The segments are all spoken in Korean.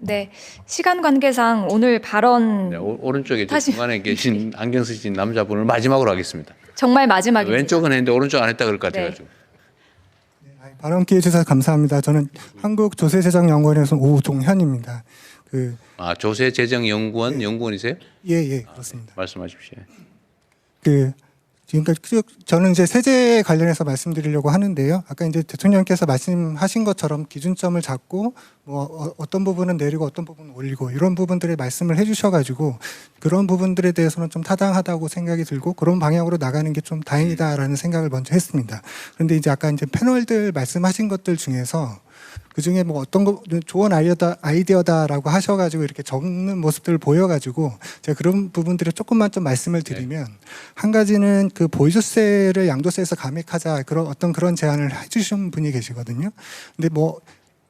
네, 시간 관계상 오늘 발언 네, 오른쪽에 사실- 중간에 계신 안경 쓰신 남자분을 마지막으로 하겠습니다. 정말 마지막입니다. 왼쪽은 했는데 오른쪽 안 했다 그럴 것 같아가지고. 발언 기회 주셔서 감사합니다. 저는 한국조세재정연구원에서 오종현입니다. 조세재정연구원 연구원이세요? 예, 그렇습니다. 말씀하십시오. 지금까지 쭉 저는 이제 세제 관련해서 말씀드리려고 하는데요. 아까 이제 대통령께서 말씀하신 것처럼 기준점을 잡고 어떤 부분은 내리고 어떤 부분은 올리고 이런 부분들의 말씀을 해주셔가지고 그런 부분들에 대해서는 좀 타당하다고 생각이 들고 그런 방향으로 나가는 게 좀 다행이다라는 생각을 먼저 했습니다. 그런데 이제 아까 이제 패널들 말씀하신 것들 중에서 그 중에 뭐 어떤 거 좋은 아이디어다라고 하셔가지고 이렇게 적는 모습들을 보여가지고 제가 그런 부분들을 조금만 좀 말씀을 드리면 한 가지는 그 보유세를 양도세에서 감액하자 그런 제안을 해주신 분이 계시거든요. 근데 뭐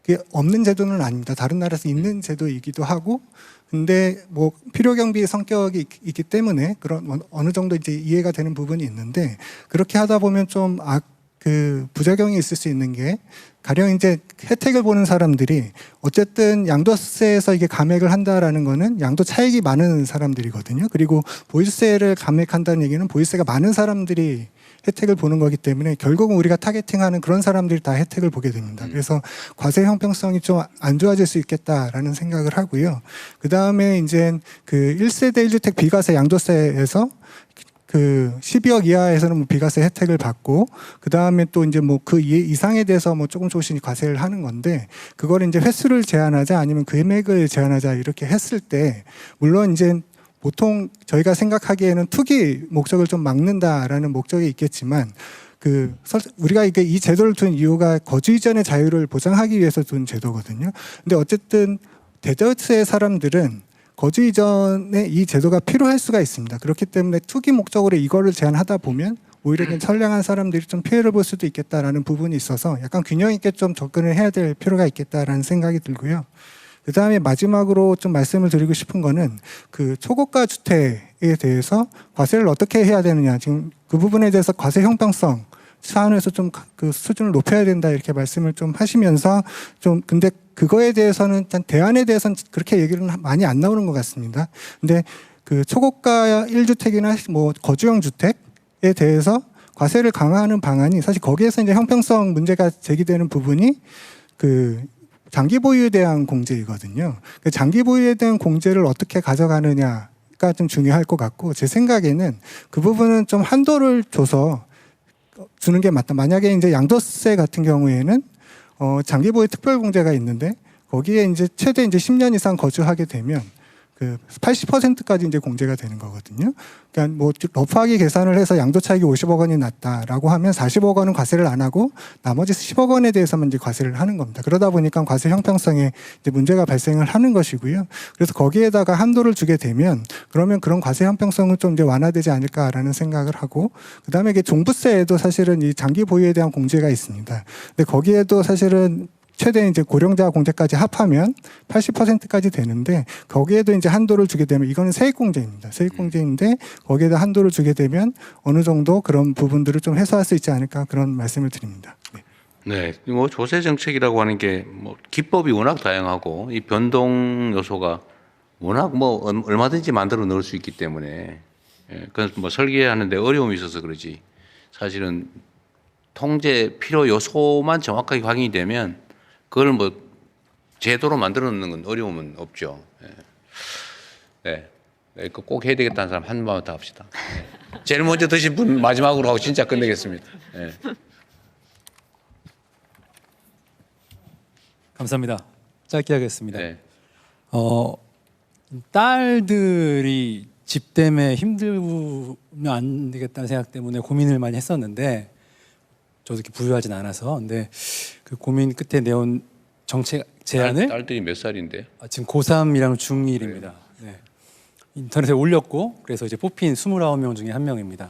그게 없는 제도는 아닙니다. 다른 나라에서 있는 제도이기도 하고. 근데 뭐 필요 경비 성격이 있기 때문에 그런 어느 정도 이제 이해가 되는 부분이 있는데 그렇게 하다 보면 좀 부작용이 있을 수 있는 게 가령 이제 혜택을 보는 사람들이 어쨌든 양도세에서 이게 감액을 한다라는 거는 양도 차익이 많은 사람들이거든요. 그리고 보유세를 감액한다는 얘기는 보유세가 많은 사람들이 혜택을 보는 거기 때문에 결국은 우리가 타겟팅하는 그런 사람들이 다 혜택을 보게 됩니다. 그래서 과세 형평성이 좀 안 좋아질 수 있겠다라는 생각을 하고요. 그 다음에 이제 그 1세대 1주택 비과세 양도세에서 그 12억 이하에서는 뭐 비과세 혜택을 받고 그 다음에 또 이제 뭐 그 이상에 대해서 뭐 조금씩 과세를 하는 건데 그걸 이제 횟수를 제한하자 아니면 금액을 제한하자 이렇게 했을 때 물론 이제 보통 저희가 생각하기에는 투기 목적을 좀 막는다라는 목적이 있겠지만 우리가 이 제도를 둔 이유가 거주 이전의 자유를 보장하기 위해서 둔 제도거든요. 근데 어쨌든 대다수의 사람들은 거주 이전에 이 제도가 필요할 수가 있습니다. 그렇기 때문에 투기 목적으로 이거를 제한하다 보면 오히려 선량한 사람들이 좀 피해를 볼 수도 있겠다라는 부분이 있어서 약간 균형 있게 좀 접근을 해야 될 필요가 있겠다라는 생각이 들고요. 그 다음에 마지막으로 좀 말씀을 드리고 싶은 거는 그 초고가 주택에 대해서 과세를 어떻게 해야 되느냐. 지금 그 부분에 대해서 과세 형평성 차원에서 좀 그 수준을 높여야 된다 이렇게 말씀을 좀 하시면서 좀 근데 그거에 대해서는 일단 대안에 대해서는 그렇게 얘기는 많이 안 나오는 것 같습니다. 근데 그 초고가 1주택이나 뭐 거주형 주택에 대해서 과세를 강화하는 방안이 사실 거기에서 이제 형평성 문제가 제기되는 부분이 그 장기 보유에 대한 공제이거든요. 그 장기 보유에 대한 공제를 어떻게 가져가느냐가 좀 중요할 것 같고 제 생각에는 그 부분은 좀 한도를 줘서 주는 게 맞다. 만약에 이제 양도세 같은 경우에는 장기 보유 특별 공제가 있는데 거기에 이제 최대 이제 10년 이상 거주하게 되면 그 80%까지 이제 공제가 되는 거거든요. 그러니까 뭐 러프하게 계산을 해서 양도 차익이 50억 원이 났다라고 하면 40억 원은 과세를 안 하고 나머지 10억 원에 대해서만 이제 과세를 하는 겁니다. 그러다 보니까 과세 형평성에 이제 문제가 발생을 하는 것이고요. 그래서 거기에다가 한도를 주게 되면 그러면 그런 과세 형평성은 좀 이제 완화되지 않을까라는 생각을 하고 그다음에 이게 종부세에도 사실은 이 장기 보유에 대한 공제가 있습니다. 근데 거기에도 사실은 최대 이제 고령자 공제까지 합하면 80%까지 되는데 거기에도 이제 한도를 주게 되면 이거는 세액공제입니다. 세액공제인데 거기에다 한도를 주게 되면 어느 정도 그런 부분들을 좀 해소할 수 있지 않을까 그런 말씀을 드립니다. 네, 뭐 조세 정책이라고 하는 게 뭐 기법이 워낙 다양하고 이 변동 요소가 워낙 뭐 얼마든지 만들어 넣을 수 있기 때문에 그래서 뭐 설계하는데 어려움이 있어서 그러지 사실은 통제 필요 요소만 정확하게 확인이 되면 그걸 뭐 제도로 만들어 놓는 건 어려움은 없죠. 네. 그거 꼭 해야 되겠다는 사람 한 번만 더 합시다. 제일 먼저 드신 분 마지막으로 하고 진짜 끝내겠습니다. 네. 감사합니다. 짧게 하겠습니다. 네. 딸들이 집 때문에 힘들면 안 되겠다는 생각 때문에 고민을 많이 했었는데 저도 이렇게 부유하진 않아서 근데 그 고민 끝에 내온 정책 제안을 딸들이 몇 살인데요? 지금 고3이랑 중1입니다. 네. 인터넷에 올렸고 그래서 이제 뽑힌 29명 중에 한 명입니다.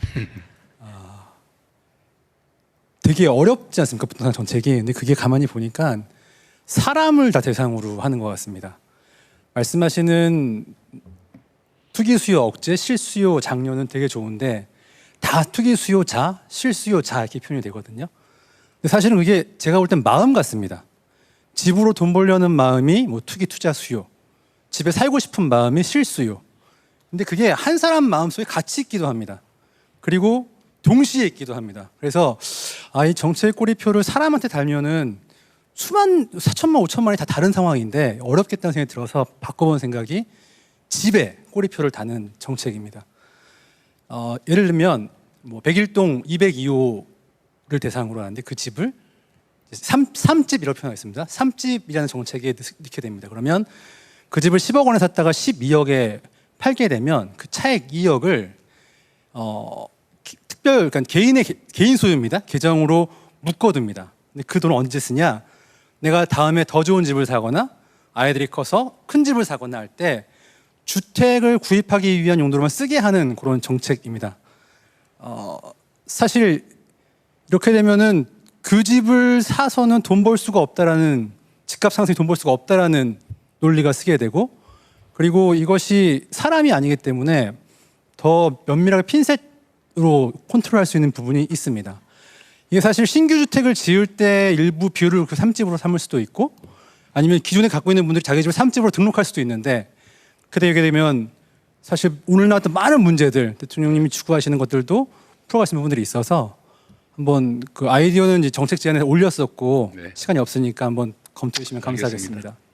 되게 어렵지 않습니까? 부동산 정책이. 근데 그게 가만히 보니까 사람을 다 대상으로 하는 것 같습니다. 말씀하시는 투기 수요 억제, 실수요 장려는 되게 좋은데 다 투기 수요자, 실수요자 이렇게 표현이 되거든요. 근데 사실은 그게 제가 볼 땐 마음 같습니다. 집으로 돈 벌려는 마음이 뭐 투기 투자 수요, 집에 살고 싶은 마음이 실수요. 근데 그게 한 사람 마음속에 같이 있기도 합니다. 그리고 동시에 있기도 합니다. 그래서 이 정책 꼬리표를 사람한테 달면은 수만 4천만 5천만이 다 다른 상황인데 어렵겠다는 생각이 들어서 바꿔본 생각이 집에 꼬리표를 다는 정책입니다. 예를 들면 뭐 백일동 202호를 대상으로 하는데 그 집을 3집 이렇게 표현하겠습니다. 3집이라는 정책에 넣게 됩니다. 그러면 그 집을 10억 원에 샀다가 12억에 팔게 되면 그 차액 2억을 그러니까 개인 소유입니다. 계정으로 묶어둡니다. 근데 그 돈을 언제 쓰냐? 내가 다음에 더 좋은 집을 사거나 아이들이 커서 큰 집을 사거나 할 때 주택을 구입하기 위한 용도로만 쓰게 하는 그런 정책입니다. 사실 이렇게 되면은 그 집을 사서는 돈 벌 수가 없다라는, 집값 상승이 돈 벌 수가 없다라는 논리가 쓰게 되고, 그리고 이것이 사람이 아니기 때문에 더 면밀하게 핀셋으로 컨트롤할 수 있는 부분이 있습니다. 이게 사실 신규 주택을 지을 때 일부 비율을 그 3집으로 삼을 수도 있고, 아니면 기존에 갖고 있는 분들이 자기 집을 3집으로 등록할 수도 있는데, 그렇게 되면 사실 오늘 나왔던 많은 문제들, 대통령님이 추구하시는 것들도 풀어갈 수 있는 부분들이 있어서 한번 그 아이디어는 이제 정책 제안에 올렸었고 네. 시간이 없으니까 한번 검토해 주시면 감사하겠습니다. 알겠습니다.